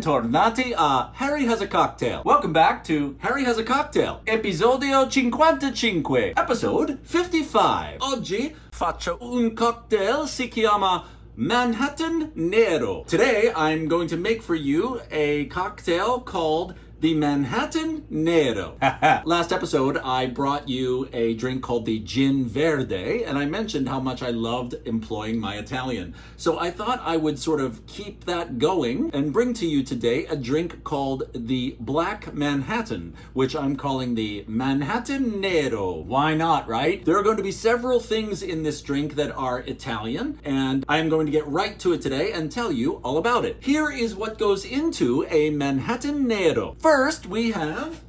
Bentornati a Harry Has a Cocktail. Welcome back to Harry Has a Cocktail, episodio 55, episode 55. Oggi faccio un cocktail, si chiama Manhattan Nero. Today I'm going to make for you a cocktail called the Manhattan Nero. Last episode, I brought you a drink called the Gin Verde, and I mentioned how much I loved employing my Italian. So I thought I would sort of keep that going and bring to you today a drink called the Black Manhattan, which I'm calling the Manhattan Nero. Why not, right? There are going to be several things in this drink that are Italian, and I'm going to get right to it today and tell you all about it. Here is what goes into a Manhattan Nero. First, we have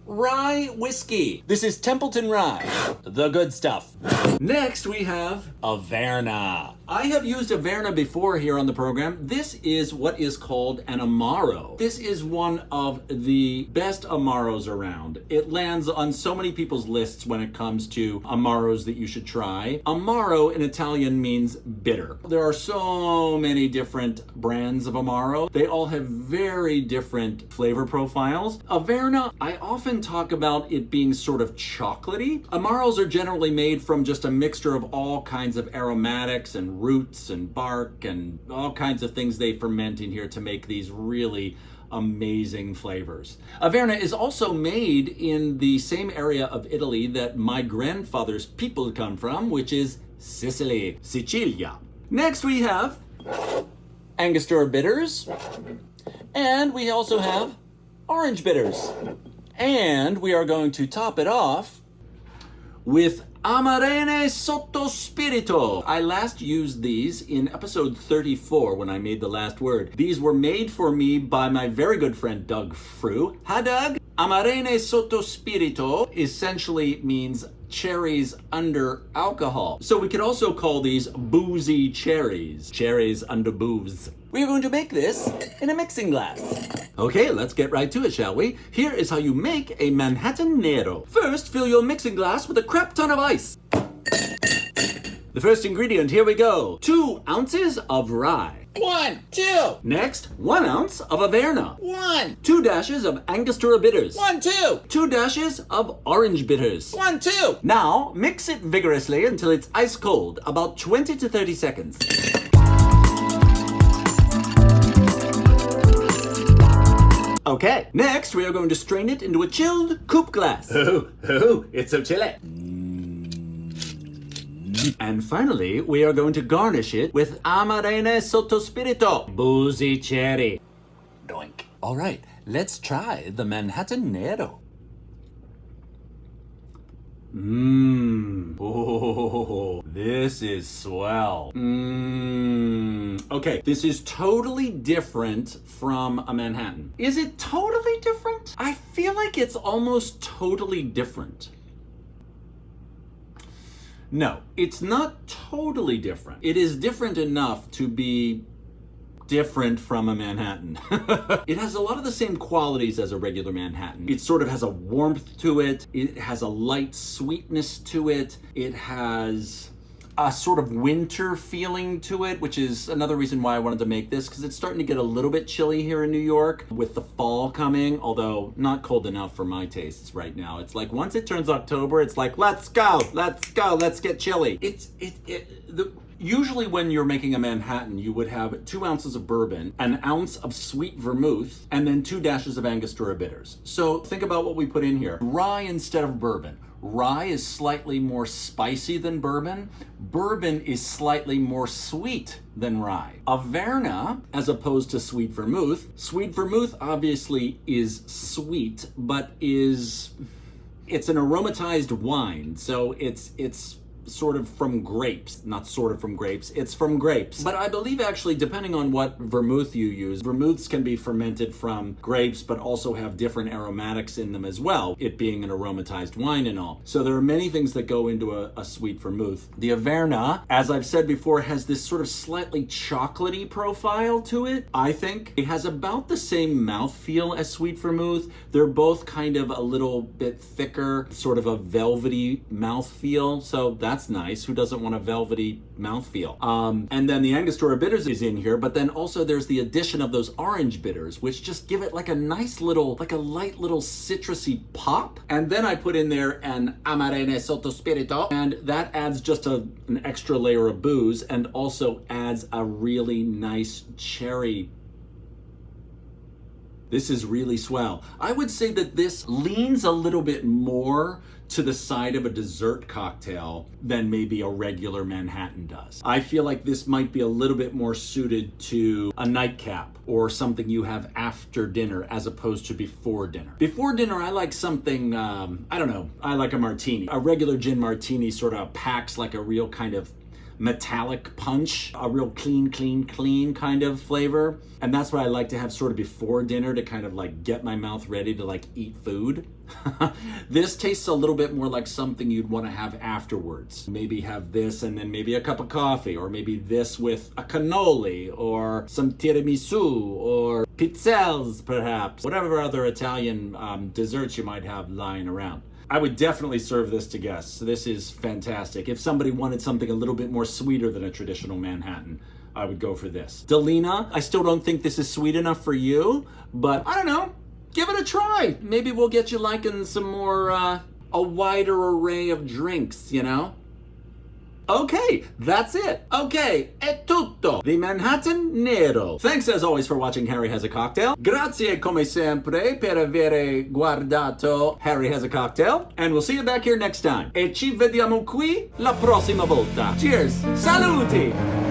rye whiskey. This is Templeton rye, the good stuff. Next, we have Averna. I have used Averna before here on the program. This is what is called an Amaro. This is one of the best Amaros around. It lands on so many people's lists when it comes to Amaros that you should try. Amaro in Italian means bitter. There are so many different brands of Amaro. They all have very different flavor profiles. Averna, I often talk about it being sort of chocolatey. Amaros are generally made from just a mixture of all kinds of aromatics and roots and bark and all kinds of things they ferment in here to make these really amazing flavors. Averna is also made in the same area of Italy that my grandfather's people come from, which is Sicily, Sicilia. Next we have Angostura bitters, and we also have orange bitters. And we are going to top it off with Amerena Sotto Spirito. I last used these in episode 34 when I made the last word. These were made for me by my very good friend Doug Frew. Hi Doug! Amerena Sotto Spirito essentially means cherries under alcohol. So we could also call these boozy cherries. Cherries under booze. We are going to make this in a mixing glass. Okay, let's get right to it, shall we? Here is how you make a Manhattan Nero. First, fill your mixing glass with a crap ton of ice. The first ingredient, here we go. 2 ounces of rye. 1, 2. Next, 1 ounce of Averna. 1, 2 dashes of Angostura bitters. 1, 2. 2 dashes of orange bitters. 1, 2. Now, mix it vigorously until it's ice cold, about 20 to 30 seconds. Okay, next we are going to strain it into a chilled coupe glass. It's so chilly. And finally, we are going to garnish it with Amerena Sotto Spirito, boozy cherry. Doink. All right, let's try the Manhattan Nero. Oh, this is swell. Okay, this is totally different from a Manhattan. Is it totally different? I feel like it's almost totally different. No, it's not totally different. It is different enough to be different from a Manhattan. It has a lot of the same qualities as a regular Manhattan. It sort of has a warmth to it. It has a light sweetness to it. It has a sort of winter feeling to it, which is another reason why I wanted to make this, because it's starting to get a little bit chilly here in New York with the fall coming, although not cold enough for my tastes right now. It's like once it turns October, it's like, let's go, let's get chilly. Usually when you're making a Manhattan, you would have 2 ounces of bourbon, 1 ounce of sweet vermouth, and then 2 dashes of Angostura bitters. So think about what we put in here. Rye instead of bourbon. Rye is slightly more spicy than bourbon. Bourbon is slightly more sweet than rye. Averna, as opposed to sweet vermouth obviously is sweet, but it's an aromatized wine. So it's sort of from grapes, not sort of from grapes, it's from grapes. But I believe actually, depending on what vermouth you use, vermouths can be fermented from grapes, but also have different aromatics in them as well, it being an aromatized wine and all. So there are many things that go into a sweet vermouth. The Averna, as I've said before, has this sort of slightly chocolatey profile to it, I think. It has about the same mouthfeel as sweet vermouth. They're both kind of a little bit thicker, sort of a velvety mouthfeel, so that's that's nice. Who doesn't want a velvety mouthfeel? And then the Angostura bitters is in here, but then also there's the addition of those orange bitters, which just give it like a nice little, like a light little citrusy pop. And then I put in there an Amerena Sotto Spirito, and that adds just an extra layer of booze and also adds a really nice cherry. This is really swell. I would say that this leans a little bit more to the side of a dessert cocktail than maybe a regular Manhattan does. I feel like this might be a little bit more suited to a nightcap or something you have after dinner as opposed to before dinner. Before dinner, I like something, I don't know, I like a martini. A regular gin martini sort of packs like a real kind of metallic punch, a real clean kind of flavor. And that's what I like to have sort of before dinner to kind of like get my mouth ready to like eat food. This tastes a little bit more like something you'd want to have afterwards. Maybe have this and then maybe a cup of coffee, or maybe this with a cannoli or some tiramisu or pizzelles perhaps, whatever other Italian desserts you might have lying around. I would definitely serve this to guests. This is fantastic. If somebody wanted something a little bit more sweeter than a traditional Manhattan, I would go for this. Delina, I still don't think this is sweet enough for you, but I don't know, give it a try. Maybe we'll get you liking some more, a wider array of drinks, you know? Okay, that's it. Okay, è tutto. The Manhattan Nero. Thanks as always for watching Harry Has a Cocktail. Grazie come sempre per avere guardato Harry Has a Cocktail. And we'll see you back here next time. E ci vediamo qui la prossima volta. Cheers. Saluti.